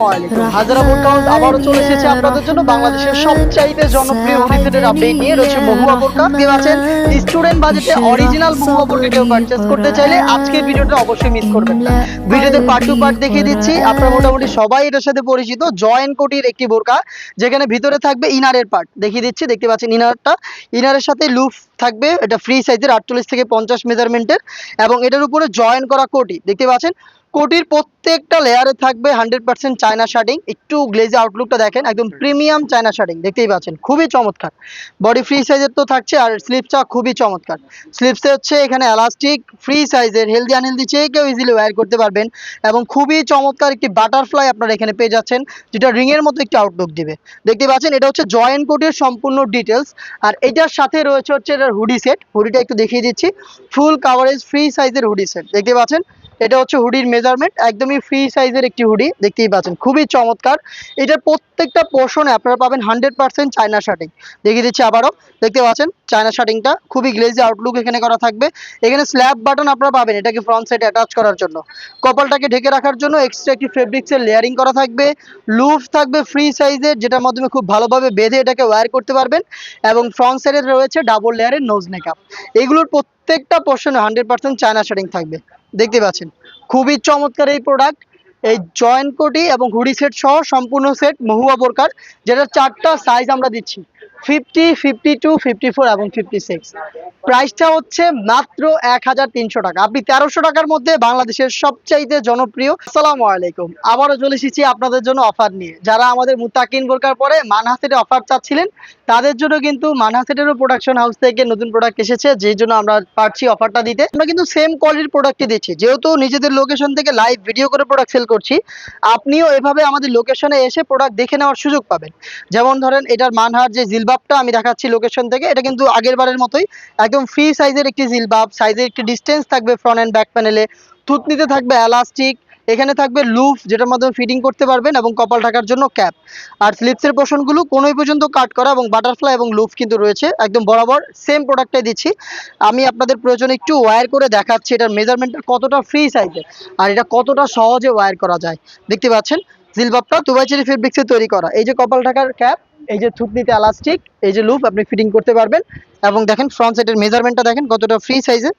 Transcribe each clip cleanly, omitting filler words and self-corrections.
হাজারা বোরকা আবারও চলে এসেছে আপনাদের জন্য বাংলাদেশের সবচাইতে জনপ্রিয় হুডিসেটের আপডেট নিয়ে রয়েছে মহুয়া বোরকা। কেউ আছেন স্টুডেন্ট বাজেটে অরিজিনাল মহুয়া বোরকা কেউ পারচেজ করতে চাইলে আজকের ভিডিওটা অবশ্যই মিস করবেন না। ভিডিওতে পার্ট টু পার্ট দেখিয়ে দিচ্ছি। আপনারা মোটামুটি সবাই এটার সাথে পরিচিত, জয়েন্ট কোটির একটি বোরকা, যেখানে ভিতরে থাকবে ইনারের পার্ট দেখিয়ে দিচ্ছি। দেখতে পাচ্ছেন ইনারটা, ইনারের সাথে লুফ থাকবে, এটা ফ্রি সাইজের 48 থেকে 50 মেজারমেন্টের, এবং এটার উপরে জয়েন করা কোটি দেখতে পাচ্ছেন। কোটির প্রত্যেকটা লেয়ারে থাকবে 100% চায়না শার্টিং। একটু গ্লেজি আউটলুকটা দেখেন, একদম প্রিমিয়াম চায়না শার্টিং দেখতেই পাচ্ছেন, খুবই চমৎকার। বডি ফ্রি সাইজের তো থাকছে, আর স্লিপসটা খুবই চমৎকার। স্লিপসে হচ্ছে এখানে এলাস্টিক, ফ্রি সাইজের, হেলদি আনহেলদি চেয়ে কেউ ইজিলি ওয়্যার করতে পারবেন, এবং খুবই চমৎকার একটি বাটারফ্লাই আপনারা এখানে পেয়ে যাচ্ছেন, যেটা রিং এর মতো একটি আউটলুক দিবে। দেখতে পাচ্ছেন এটা হচ্ছে জয়েন্ট কোটের সম্পূর্ণ ডিটেলস। আর এটার সাথে রয়েছে হচ্ছে এটার হুডি সেট। হুডিটা একটু দেখিয়ে দিচ্ছি, ফুল কাভারেজ ফ্রি সাইজের হুডি সেট দেখতে পাচ্ছেন। এটা হচ্ছে হুডির মেজারমেন্ট, একদমই ফ্রি সাইজের একটি হুডি দেখতেই পাচ্ছেন, খুবই চমৎকার। এটার প্রত্যেকটা পোর্শনে আপনারা পাবেন 100% চায়না শার্টিং। দেখিয়ে দিচ্ছি আবারও, দেখতে পাচ্ছেন চায়না শার্টিংটা খুবই গ্লেজি আউটলুক এখানে করা থাকবে। এখানে স্ল্যাব বাটন আপনারা পাবেন এটাকে ফ্রন্ট সাইডে অ্যাটাচ করার জন্য, কপালটাকে ঢেকে রাখার জন্য এক্সট্রা একটি ফেব্রিক্সের লেয়ারিং করা থাকবে। লুফ থাকবে ফ্রি সাইজের, যেটার মাধ্যমে খুব ভালোভাবে বেঁধে এটাকে ওয়্যার করতে পারবেন, এবং ফ্রন্ট সাইডে রয়েছে ডাবল লেয়ারের নোজ মেকআপ। এগুলোর প্রত্যেকটা পোর্শনে 100% চায়না শার্টিং থাকবে দেখতে পাচ্ছেন, খুবই চমৎকার এই প্রোডাক্ট। এই জয়েন্ট কোটি এবং হুডি সেট সহ সম্পূর্ণ সেট মহুয়া বোরকার, যেটা 4টা সাইজ আমরা দিচ্ছি, 50, 52, 54 এবং 56। প্রাইসটা হচ্ছে মাত্র 1300 টাকা। আপনি 1300 টাকার মধ্যে বাংলাদেশের সবচাইতে জনপ্রিয়। আসসালামু আলাইকুম, আবারও চলে এসেছি আপনাদের জন্য অফার নিয়ে। যারা আমাদের মুত্তাকিন বোরকার পরে মানহাসেটে অফার চাচ্ছিলেন, তাদের জন্য কিন্তু মানহাসেটেরও প্রোডাকশন হাউস থেকে নতুন প্রোডাক্ট এসেছে, যেই জন্য আমরা পারছি অফারটা দিতে। আমরা কিন্তু সেম কোয়ালিটির প্রোডাক্টই দিচ্ছি, যেহেতু নিজেদের লোকেশন থেকে লাইভ ভিডিও করে প্রোডাক্ট সেল করছি। আপনিও এভাবে আমাদের লোকেশনে এসে প্রোডাক্ট দেখে নেওয়ার সুযোগ পাবেন। যেমন ধরেন এটার মানহার যে জিলবাবটা আমি দেখাচ্ছি লোকেশন থেকে, এটা কিন্তু আগের বারের মতোই একদম ফ্রি সাইজের একটি জিলবাব। সাইজের একটি ডিস্টেন্স থাকবে ফ্রন্ট অ্যান্ড ব্যাক প্যানেলে। থুতনিতে থাকবে এলাস্টিক, এখানে থাকবে লুফ যেটার মাধ্যমে ফিটিং করতে পারবেন, এবং কপাল ঢাকার জন্য ক্যাপ। আর স্লিপসের পোর্শনগুলো কোনোই পর্যন্ত কাট করা, এবং বাটারফ্লাই এবং লুফ কিন্তু রয়েছে একদম বরাবর। সেম প্রোডাক্টটাই দিচ্ছি। আমি আপনাদের প্রয়োজনে একটু ওয়্যার করে দেখাচ্ছি এটার মেজারমেন্টটা কতটা ফ্রি সাইজের, আর এটা কতটা সহজে ওয়্যার করা যায়। দেখতে পাচ্ছেন জিলবাবটা দুবাই চেরি ফেব্রিক্সে তৈরি করা। এই যে কপাল ঢাকার ক্যাপ, এই যে থুতনিতে এলাস্টিক, এই যে লুপ আপনি ফিটিং করতে পারবেন। এবং দেখেন ফ্রন্ট সাইডের মেজারমেন্টটা দেখেন কতটা ফ্রি সাইজের।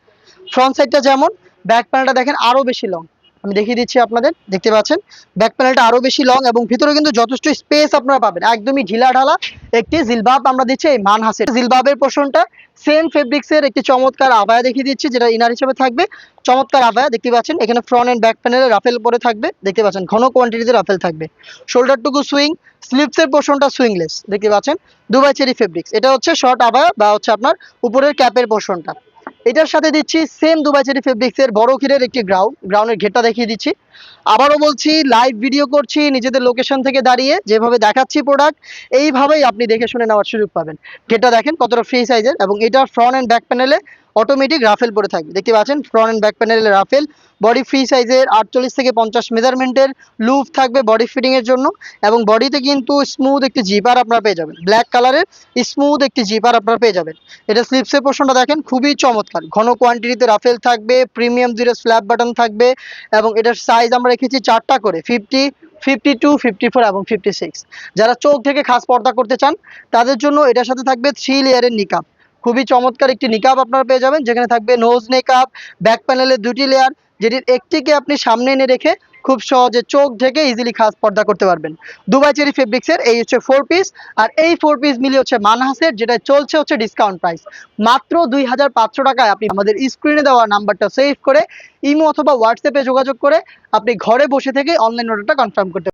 ফ্রন্ট সাইডটা যেমন, ব্যাক প্যানেলটা দেখেন আরো বেশি লং। আমি দেখিয়ে দিচ্ছি আপনাদের, দেখতে পাচ্ছেন ব্যাক প্যানেলটা আরো বেশি লং, এবং ভিতরে কিন্তু যথেষ্ট স্পেস আপনারা পাবেন। একদমই ঢিলা ঢালা একটি জিলবাব আমরা দিচ্ছি এই মানহাসের। জিলবাবের পোর্শনটা সেম ফেব্রিক্সের একটি চমৎকার আবায়া দেখিয়ে দিচ্ছি, যেটা ইনার হিসেবে থাকবে। চমৎকার আবায়া দেখতে পাচ্ছেন, এখানে ফ্রন্ট এন্ড ব্যাক প্যানেলে রাফেল পরে থাকবে, দেখতে পাচ্ছেন ঘন কোয়ান্টিটিতে রাফেল থাকবে। শোল্ডারটুকু সুইং, স্লিপসের পোর্শনটা সুইংলেস দেখতে পাচ্ছেন, দুবাই চেরি ফেব্রিক্স। এটা হচ্ছে শর্ট আবায়া বা হচ্ছে আপনার উপরের ক্যাপের পোর্শনটা। এটার সাথে দিচ্ছি সেম দুবাই চেরি ফেব্রিক্সের বড় ঘিরের একটি গ্রাউন্ডের ঘেরটা দেখিয়ে দিচ্ছি। আবারও বলছি, লাইভ ভিডিও করছি নিজেদের লোকেশন থেকে দাঁড়িয়ে, যেভাবে দেখাচ্ছি প্রোডাক্ট এইভাবেই আপনি দেখে শুনে নেওয়ার সুযোগ পাবেন। ঘেরটা দেখেন কতটা ফ্রি সাইজের, এবং এটা ফ্রন্ট এন্ড ব্যাক প্যানেলে অটোমেটিক রাফেল পরে থাকবে, দেখতে পাচ্ছেন ফ্রন্ট এন্ড ব্যাক প্যানেলে রাফেল। বডি ফ্রি সাইজের 48 থেকে 50 মেজারমেন্টের, লুপ থাকবে বডি ফিটিং এর জন্য, এবং বডিতে কিন্তু স্মুথ একটি জিপার আপনারা পেয়ে যাবেন, ব্ল্যাক কালারের স্মুথ একটি জিপার আপনারা পেয়ে যাবেন। এটা স্লিপসের পোর্শনটা দেখেন খুবই চমৎকার, ঘন কোয়ান্টিটিতে রাফেল থাকবে, প্রিমিয়াম জিরো স্ল্যাব বাটন থাকবে, এবং এটার সাইজ আমরা রেখেছি 4টা করে, 50, 52, 54 এবং 56। যারা চোখ থেকে খাস পর্দা করতে চান তাদের জন্য এটার সাথে থাকবে 3 লেয়ারের নিকাব। খুবই চমৎকার একটি নিকাব আপনারা পেয়ে যাবেন, যেখানে থাকবে নোজ নিকাব, ব্যাক প্যানেলে 2টি লেয়ার, যেটির একটিকে আপনি সামনে এনে রেখে খুব সহজে চোখ ঢেকে ইজিলি খাস পর্দা করতে পারবেন। দুবাই চেরি ফেব্রিক্সের এই হচ্ছে 4 পিস, আর এই 4 পিস মিলে হচ্ছে মানহাসের, যেটা চলছে হচ্ছে ডিসকাউন্ট প্রাইস মাত্র 2500 টাকায়। আপনি আমাদের স্ক্রিনে দেওয়া নাম্বারটা সেভ করে ইমো অথবা হোয়াটসঅ্যাপে যোগাযোগ করে আপনি ঘরে বসে থেকে অনলাইন অর্ডারটা কনফার্ম করতে